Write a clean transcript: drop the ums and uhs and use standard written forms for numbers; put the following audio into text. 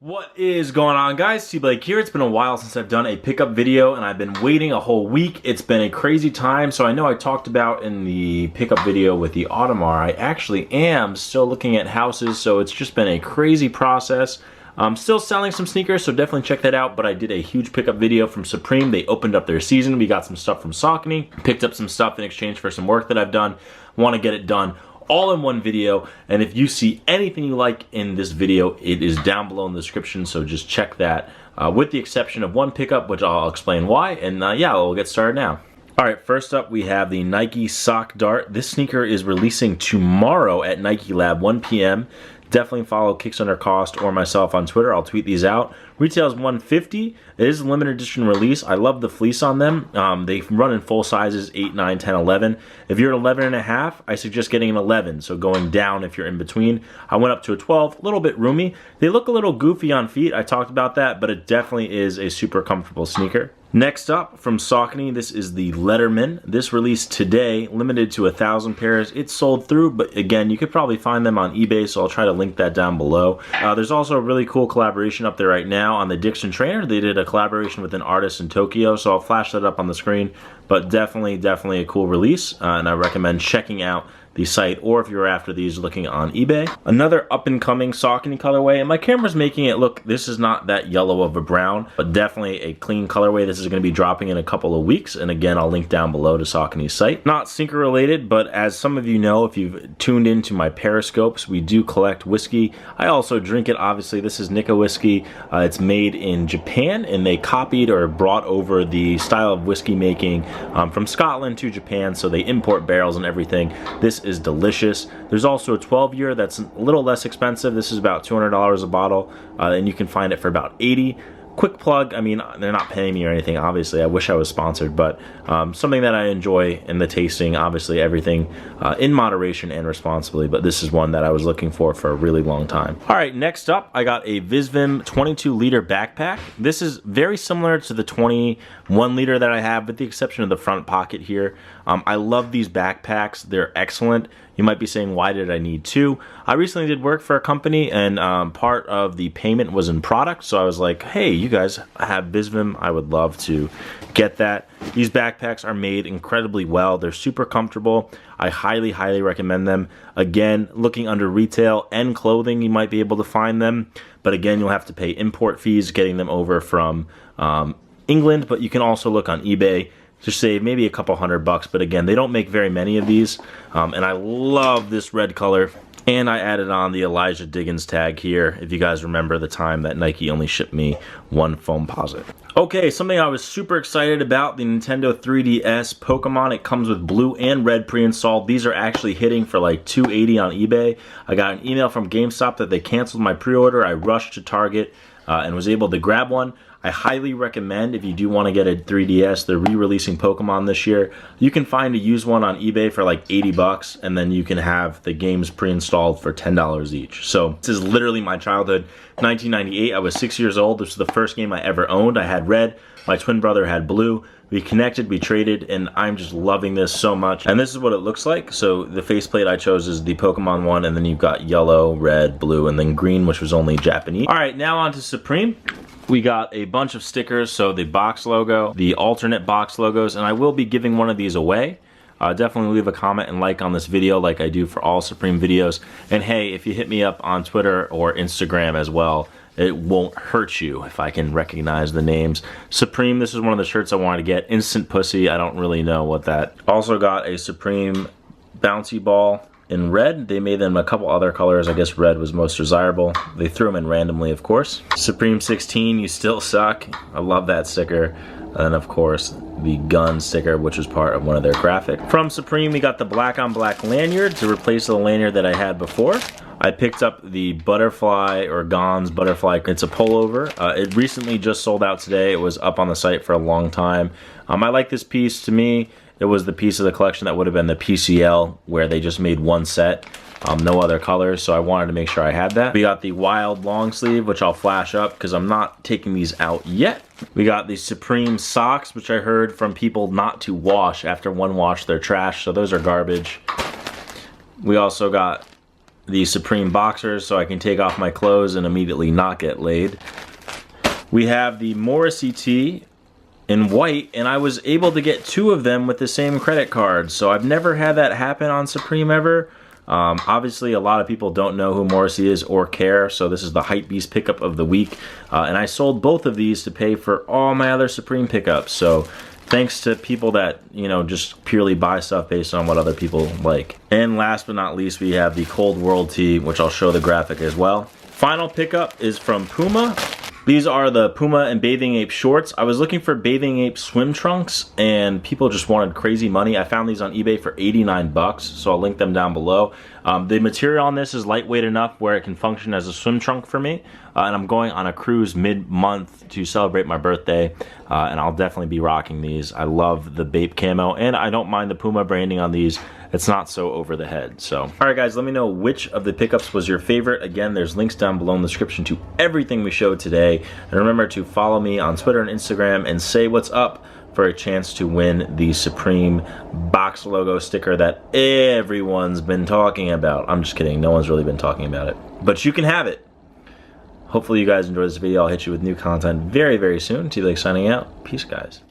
What is going on, guys? T Blake here. It's been a while since I've done a pickup video and I've been waiting a whole week. It's been a crazy time. So I know I talked about in the pickup video with the Audemars, I actually am still looking at houses, so it's just been a crazy process. I'm still selling some sneakers, so definitely check that out. But I did a huge pickup video from Supreme. They opened up their season. We got some stuff from Saucony, picked up some stuff in exchange for some work that I've done. Want to get it done all in one video, and if you see anything you like in this video, it is down below in the description, so just check that, with the exception of one pickup, which I'll explain why. And yeah, we'll get started now. Alright, first up we have the Nike Sock Dart. This sneaker is releasing tomorrow at Nike Lab, 1 p.m. Definitely follow Kicks Under Cost or myself on Twitter. I'll tweet these out. Retails $150. It is a limited edition release. I love the fleece on them. They run in full sizes 8, 9, 10, 11. If you're at 11 and a half, I suggest getting an 11, so going down if you're in between. I went up to a 12, a little bit roomy. They look a little goofy on feet. I talked about that, but it definitely is a super comfortable sneaker. Next up, from Saucony, this is the Letterman. This released today, limited to 1,000 pairs. It's sold through, but again, you could probably find them on eBay, so I'll try to link that down below. There's also a really cool collaboration up there right now on the Dixon Trainer. They did a collaboration with an artist in Tokyo, so I'll flash that up on the screen. But definitely a cool release, and I recommend checking out the site, or if you're after these, looking on eBay. Another up-and-coming Saucony colorway, and my camera's making it look, this is not that yellow of a brown, but definitely a clean colorway. This is going to be dropping in a couple of weeks, and again, I'll link down below to Saucony's site. Not sneaker related, but as some of you know, if you've tuned into my Periscopes, we do collect whiskey. I also drink it, obviously. This is Nikka whiskey. It's made in Japan, and they copied or brought over the style of whiskey making from Scotland to Japan, so they import barrels and everything. This is delicious. There's also a 12-year that's a little less expensive. This is about $200 a bottle, and you can find it for about $80. Quick plug, I mean, they're not paying me or anything, obviously. I wish I was sponsored, but something that I enjoy in the tasting, obviously everything in moderation and responsibly, but this is one that I was looking for a really long time. All right, next up, I got a Visvim 22-liter backpack. This is very similar to the 21-liter that I have, with the exception of the front pocket here. I love these backpacks. They're excellent. You might be saying, why did I need two? I recently did work for a company, and part of the payment was in product, so I was like, hey, you guys have Visvim. I would love to get that. These backpacks are made incredibly well. They're super comfortable. I highly recommend them. Again, looking under retail and clothing, you might be able to find them, but again, you'll have to pay import fees getting them over from England, but you can also look on eBay to save maybe a couple $100, but again, they don't make very many of these, and I love this red color. And I added on the Elijah Diggins tag here, if you guys remember the time that Nike only shipped me one Foamposite. Okay, something I was super excited about, the Nintendo 3DS Pokemon. It comes with blue and red pre-installed. These are actually hitting for like $280 on eBay. I got an email from GameStop that they canceled my pre-order. I rushed to Target and was able to grab one. I highly recommend, if you do want to get a 3DS, they're re-releasing Pokemon this year. You can find a used one on eBay for like 80 bucks, and then you can have the games pre-installed for $10 each. So this is literally my childhood. 1998, I was 6 years old. This was the first game I ever owned. I had red, my twin brother had blue. We connected, we traded, and I'm just loving this so much. And this is what it looks like. So the faceplate I chose is the Pokemon one, and then you've got yellow, red, blue, and then green, which was only Japanese. All right, now on to Supreme. We got a bunch of stickers, so the box logo, the alternate box logos, and I will be giving one of these away. Definitely leave a comment and like on this video like I do for all Supreme videos. And hey, if you hit me up on Twitter or Instagram as well, it won't hurt you if I can recognize the names. Supreme, this is one of the shirts I wanted to get. Instant Pussy, I don't really know what that. Also got a Supreme bouncy ball in red. They made them a couple other colors. I guess red was most desirable. They threw them in randomly, of course. Supreme 16, you still suck. I love that sticker. And then, of course, the gun sticker, which was part of one of their graphics. From Supreme, we got the black on black lanyard to replace the lanyard that I had before. I picked up the butterfly, or Gons butterfly. It's a pullover. It recently just sold out today. It was up on the site for a long time. I like this piece. To me, it was the piece of the collection that would have been the PCL, where they just made one set, no other colors, so I wanted to make sure I had that. We got the wild long sleeve, which I'll flash up because I'm not taking these out yet. We got the Supreme socks, which I heard from people not to wash. After one wash, they're trash, so those are garbage. We also got the Supreme boxers so I can take off my clothes and immediately not get laid. We have the Morrissey tee in white, and I was able to get 2 of them with the same credit card, so I've never had that happen on Supreme ever. Obviously a lot of people don't know who Morrissey is or care, so this is the Hypebeast pickup of the week, and I sold both of these to pay for all my other Supreme pickups, so thanks to people that, you know, just purely buy stuff based on what other people like. And last but not least, we have the Cold World tee, which I'll show the graphic as well. Final pickup is from Puma. These are the Puma and Bathing Ape shorts. I was looking for Bathing Ape swim trunks and people just wanted crazy money. I found these on eBay for 89 bucks, so I'll link them down below. The material on this is lightweight enough where it can function as a swim trunk for me. And I'm going on a cruise mid-month to celebrate my birthday, and I'll definitely be rocking these. I love the Bape camo, and I don't mind the Puma branding on these. It's not so over the head. So, all right guys, let me know which of the pickups was your favorite. Again, there's links down below in the description to everything we showed today. And remember to follow me on Twitter and Instagram and say what's up for a chance to win the Supreme box logo sticker that everyone's been talking about. I'm just kidding, no one's really been talking about it, but you can have it. Hopefully you guys enjoyed this video. I'll hit you with new content very, very soon. T-Blake signing out. Peace, guys.